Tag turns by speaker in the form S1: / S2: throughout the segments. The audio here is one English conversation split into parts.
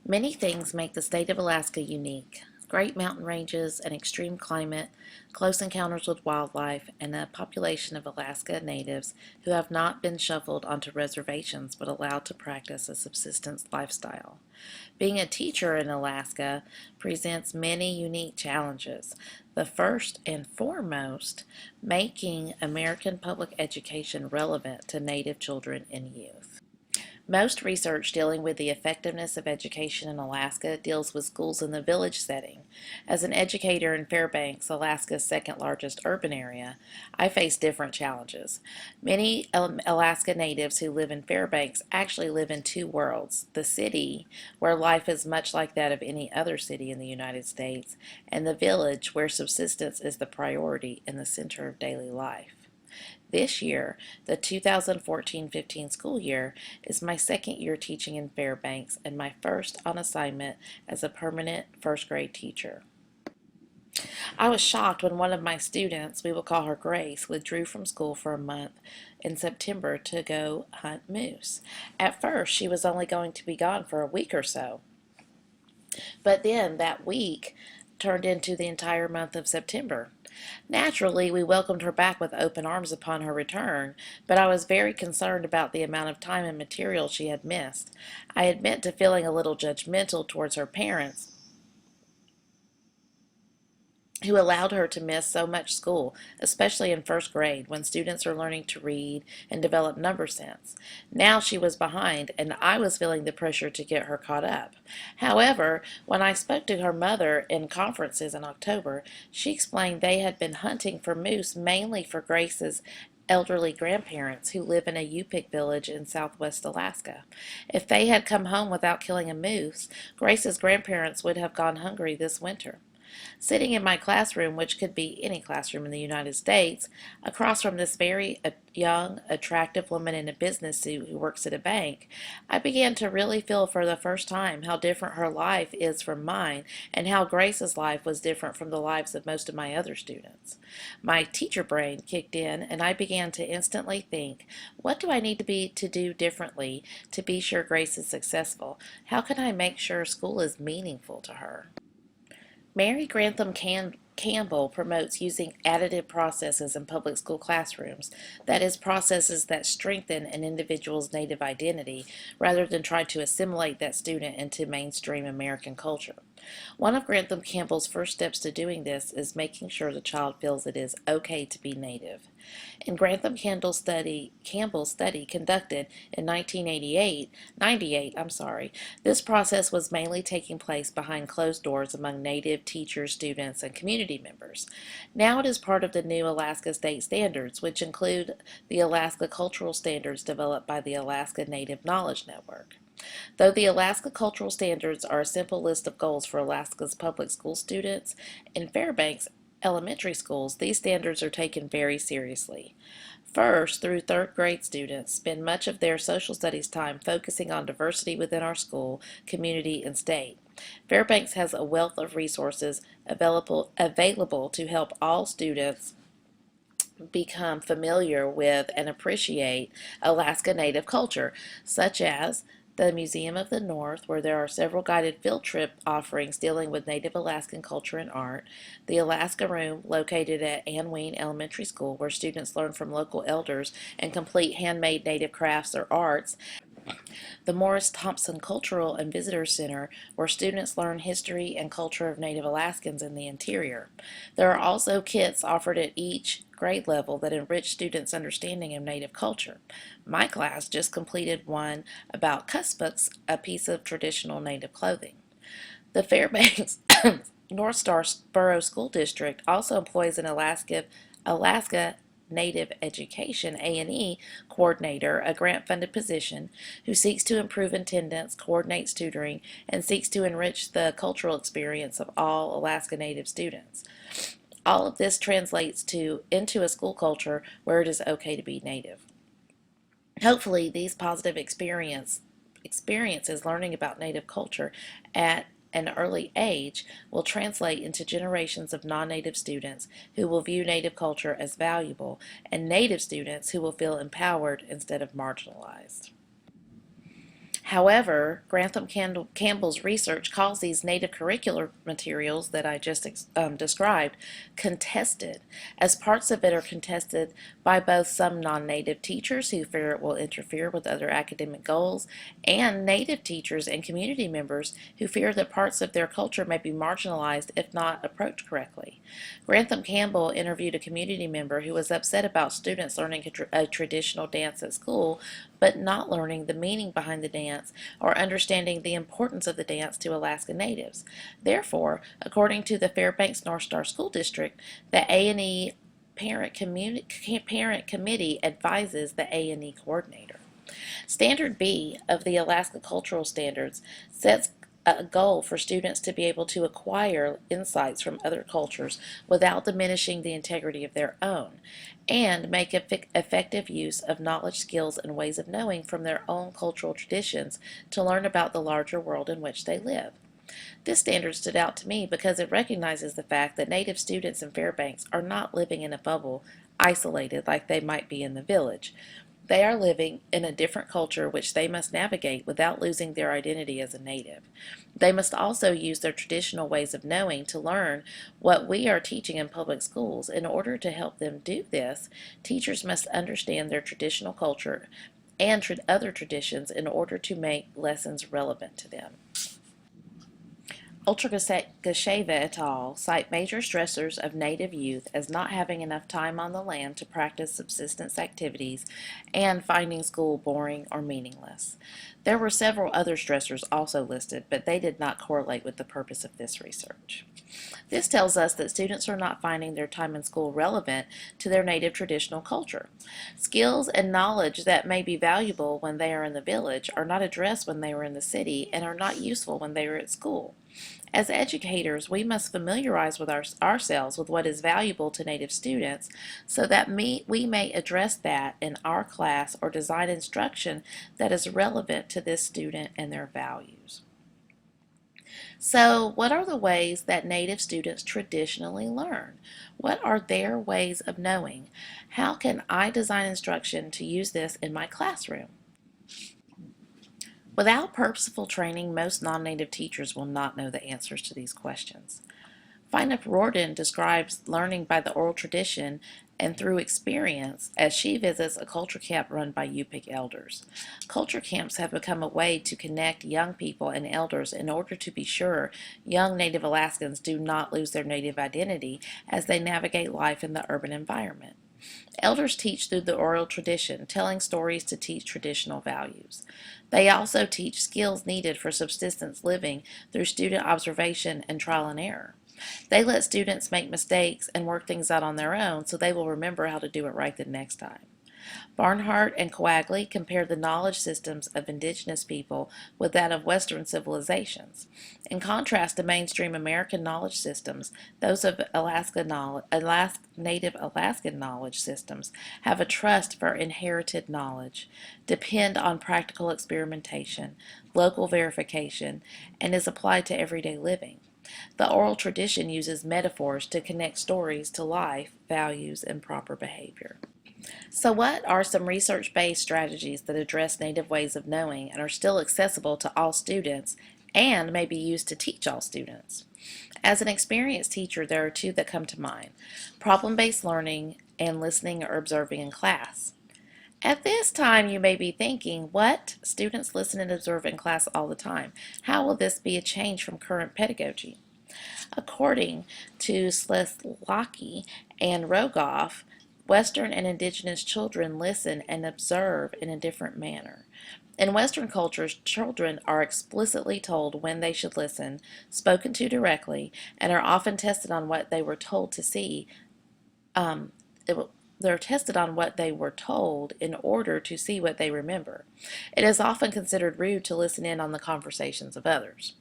S1: Many things make the state of Alaska unique. Great mountain ranges, an extreme climate, close encounters with wildlife, and a population of Alaska natives who have not been shuffled onto reservations but allowed to practice a subsistence lifestyle. Being a teacher in Alaska presents many unique challenges. The first and foremost, making American public education relevant to Native children and youth. Most research dealing with the effectiveness of education in Alaska deals with schools in the village setting. As an educator in Fairbanks, Alaska's second largest urban area, I face different challenges. Many Alaska natives who live in Fairbanks actually live in two worlds: the city, where life is much like that of any other city in the United States, and the village, where subsistence is the priority and the center of daily life. This year, the 2014-15 school year, is my second year teaching in Fairbanks and my first on assignment as a permanent first grade teacher. I was shocked when one of my students, we will call her Grace, withdrew from school for a month in September to go hunt moose. At first, she was only going to be gone for a week or so, but then that week turned into the entire month of September. Naturally, we welcomed her back with open arms upon her return, but I was very concerned about the amount of time and material she had missed. I admit to feeling a little judgmental towards her parents, who allowed her to miss so much school, especially in first grade when students are learning to read and develop number sense. Now she was behind, and I was feeling the pressure to get her caught up. However, when I spoke to her mother in conferences in October, she explained they had been hunting for moose mainly for Grace's elderly grandparents who live in a Yupik village in southwest Alaska. If they had come home without killing a moose, Grace's grandparents would have gone hungry this winter. Sitting in my classroom, which could be any classroom in the United States, across from this very young, attractive woman in a business suit who works at a bank, I began to really feel for the first time how different her life is from mine and how Grace's life was different from the lives of most of my other students. My teacher brain kicked in and I began to instantly think, what do I need to do differently to be sure Grace is successful? How can I make sure school is meaningful to her? Mary Grantham Campbell promotes using additive processes in public school classrooms, that is, processes that strengthen an individual's native identity rather than try to assimilate that student into mainstream American culture. One of Grantham Campbell's first steps to doing this is making sure the child feels it is okay to be native. In Grantham Campbell's study conducted in 1998, this process was mainly taking place behind closed doors among Native teachers, students, and community members. Now it is part of the new Alaska State Standards, which include the Alaska Cultural Standards developed by the Alaska Native Knowledge Network. Though the Alaska Cultural Standards are a simple list of goals for Alaska's public school students, in Fairbanks elementary schools, these standards are taken very seriously. First through third grade students spend much of their social studies time focusing on diversity within our school, community, and state. Fairbanks has a wealth of resources available to help all students become familiar with and appreciate Alaska Native culture, such as the Museum of the North, where there are several guided field trip offerings dealing with Native Alaskan culture and art, the Alaska Room, located at Ann Ween Elementary School, where students learn from local elders and complete handmade Native crafts or arts, the Morris Thompson Cultural and Visitor Center, where students learn history and culture of Native Alaskans in the interior. There are also kits offered at each grade level that enrich students' understanding of Native culture. My class just completed one about kuspaks, a piece of traditional Native clothing. The Fairbanks North Star Borough School District also employs an Alaska Native Education (A&E) coordinator, a grant-funded position, who seeks to improve attendance, coordinates tutoring, and seeks to enrich the cultural experience of all Alaska Native students. All of this translates into a school culture where it is okay to be Native. Hopefully, these positive experiences learning about Native culture at an early age will translate into generations of non-Native students who will view Native culture as valuable, and Native students who will feel empowered instead of marginalized. However, Campbell's research calls these native curricular materials that I just described contested, as parts of it are contested by both some non-native teachers who fear it will interfere with other academic goals, and native teachers and community members who fear that parts of their culture may be marginalized if not approached correctly. Grantham Campbell interviewed a community member who was upset about students learning a traditional dance at school but not learning the meaning behind the dance or understanding the importance of the dance to Alaska Natives. Therefore, according to the Fairbanks North Star School District, the A&E parent committee advises the A&E coordinator. Standard B of the Alaska Cultural Standards sets a goal for students to be able to acquire insights from other cultures without diminishing the integrity of their own, and make effective use of knowledge, skills, and ways of knowing from their own cultural traditions to learn about the larger world in which they live. This standard stood out to me because it recognizes the fact that Native students in Fairbanks are not living in a bubble, isolated like they might be in the village. They are living in a different culture which they must navigate without losing their identity as a Native. They must also use their traditional ways of knowing to learn what we are teaching in public schools. In order to help them do this, teachers must understand their traditional culture and other traditions in order to make lessons relevant to them. Ultragasheva et al. Cite major stressors of Native youth as not having enough time on the land to practice subsistence activities and finding school boring or meaningless. There were several other stressors also listed, but they did not correlate with the purpose of this research. This tells us that students are not finding their time in school relevant to their Native traditional culture. Skills and knowledge that may be valuable when they are in the village are not addressed when they are in the city and are not useful when they are at school. As educators, we must familiarize with ourselves with what is valuable to Native students so that we may address that in our class or design instruction that is relevant to this student and their values. So, what are the ways that Native students traditionally learn? What are their ways of knowing? How can I design instruction to use this in my classroom? Without purposeful training, most non-native teachers will not know the answers to these questions. Fina Riordan describes learning by the oral tradition and through experience as she visits a culture camp run by Yupik elders. Culture camps have become a way to connect young people and elders in order to be sure young Native Alaskans do not lose their Native identity as they navigate life in the urban environment. Elders teach through the oral tradition, telling stories to teach traditional values. They also teach skills needed for subsistence living through student observation and trial and error. They let students make mistakes and work things out on their own so they will remember how to do it right the next time. Barnhart and Coagley compared the knowledge systems of indigenous people with that of Western civilizations. In contrast to mainstream American knowledge systems, those of Native Alaskan knowledge systems have a trust for inherited knowledge, depend on practical experimentation, local verification, and is applied to everyday living. The oral tradition uses metaphors to connect stories to life, values, and proper behavior. So, what are some research based strategies that address Native ways of knowing and are still accessible to all students and may be used to teach all students? As an experienced teacher, there are two that come to mind: problem based learning and listening or observing in class. At this time, you may be thinking, what? Students listen and observe in class all the time. How will this be a change from current pedagogy? According to Sleslaki and Rogoff, Western and Indigenous children listen and observe in a different manner. In Western cultures, children are explicitly told when they should listen, spoken to directly, and are often tested on what they were told to see. Um, they're tested on what they were told in order to see what they remember. It is often considered rude to listen in on the conversations of others.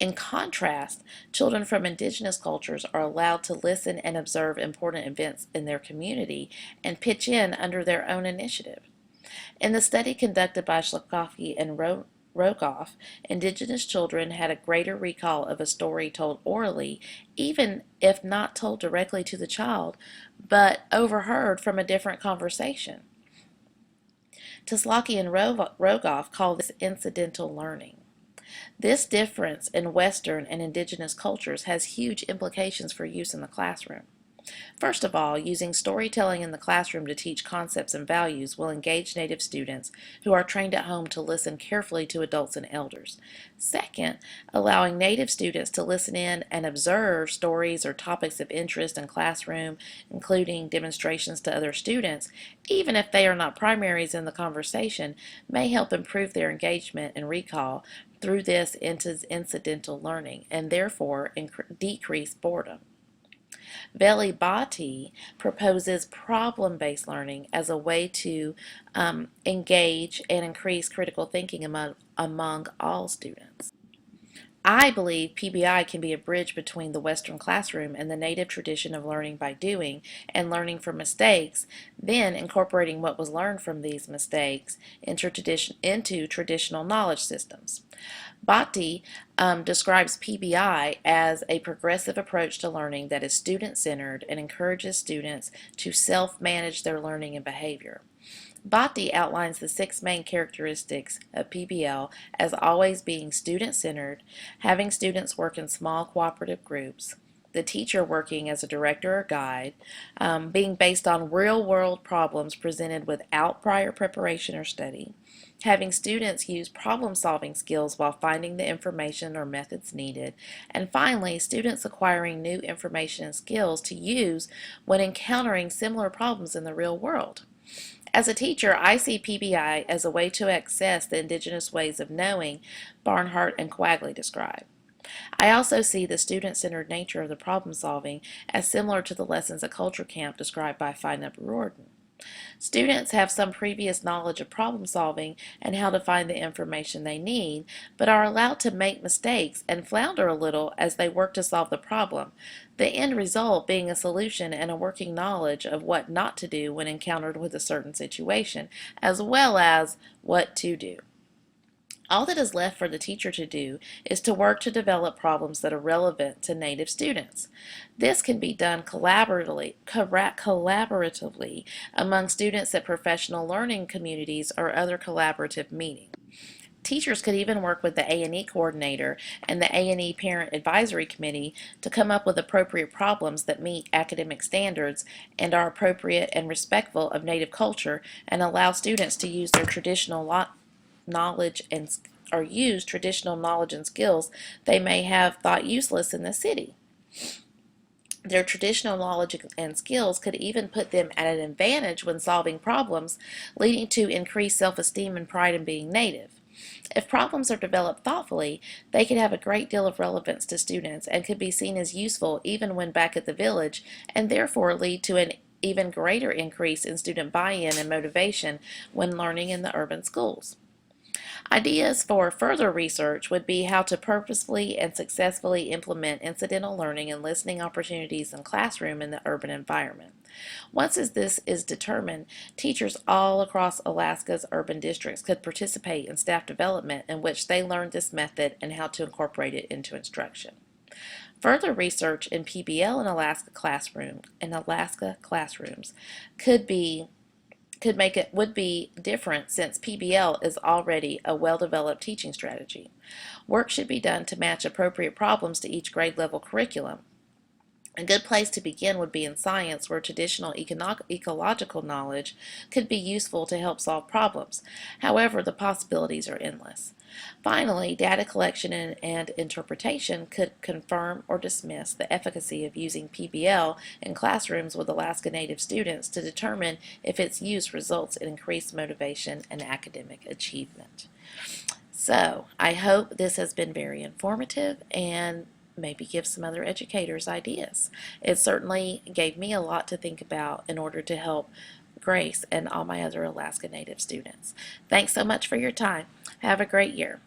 S1: In contrast, children from indigenous cultures are allowed to listen and observe important events in their community and pitch in under their own initiative. In the study conducted by Schlakowski and Rogoff, indigenous children had a greater recall of a story told orally, even if not told directly to the child, but overheard from a different conversation. Tlosky and Rogoff call this incidental learning. This difference in Western and indigenous cultures has huge implications for use in the classroom. First of all, using storytelling in the classroom to teach concepts and values will engage Native students who are trained at home to listen carefully to adults and elders. Second, allowing Native students to listen in and observe stories or topics of interest in classroom, including demonstrations to other students, even if they are not primaries in the conversation, may help improve their engagement and recall through this incidental learning and therefore decrease boredom. Veli Bhatti proposes problem-based learning as a way to engage and increase critical thinking among all students. I believe PBI can be a bridge between the Western classroom and the Native tradition of learning by doing and learning from mistakes, then incorporating what was learned from these mistakes into traditional knowledge systems. Bhatti describes PBI as a progressive approach to learning that is student-centered and encourages students to self-manage their learning and behavior. Bhatti outlines the 6 main characteristics of PBL as always being student-centered, having students work in small cooperative groups, the teacher working as a director or guide, being based on real-world problems presented without prior preparation or study, having students use problem-solving skills while finding the information or methods needed, and finally, students acquiring new information and skills to use when encountering similar problems in the real world. As a teacher, I see PBI as a way to access the indigenous ways of knowing Barnhart and Quagley describe. I also see the student-centered nature of the problem solving as similar to the lessons at Culture Camp described by Finup Riordan. Students have some previous knowledge of problem solving and how to find the information they need, but are allowed to make mistakes and flounder a little as they work to solve the problem, the end result being a solution and a working knowledge of what not to do when encountered with a certain situation, as well as what to do. All that is left for the teacher to do is to work to develop problems that are relevant to Native students. This can be done collaboratively among students at professional learning communities or other collaborative meetings. Teachers could even work with the A&E coordinator and the A&E Parent Advisory Committee to come up with appropriate problems that meet academic standards and are appropriate and respectful of Native culture and allow students to use their knowledge and or use traditional knowledge and skills they may have thought useless in the city. Their traditional knowledge and skills could even put them at an advantage when solving problems, leading to increased self-esteem and pride in being Native. If problems are developed thoughtfully, they could have a great deal of relevance to students and could be seen as useful even when back at the village, and therefore lead to an even greater increase in student buy-in and motivation when learning in the urban schools. Ideas for further research would be how to purposefully and successfully implement incidental learning and listening opportunities in classroom in the urban environment. Once this is determined, teachers all across Alaska's urban districts could participate in staff development in which they learn this method and how to incorporate it into instruction. Further research in PBL in Alaska classrooms would be different since PBL is already a well-developed teaching strategy. Work should be done to match appropriate problems to each grade level curriculum. A good place to begin would be in science, where traditional ecological knowledge could be useful to help solve problems. However, the possibilities are endless. Finally, data collection and interpretation could confirm or dismiss the efficacy of using PBL in classrooms with Alaska Native students to determine if its use results in increased motivation and academic achievement. So, I hope this has been very informative and maybe give some other educators ideas. It certainly gave me a lot to think about in order to help Grace and all my other Alaska Native students. Thanks so much for your time. Have a great year.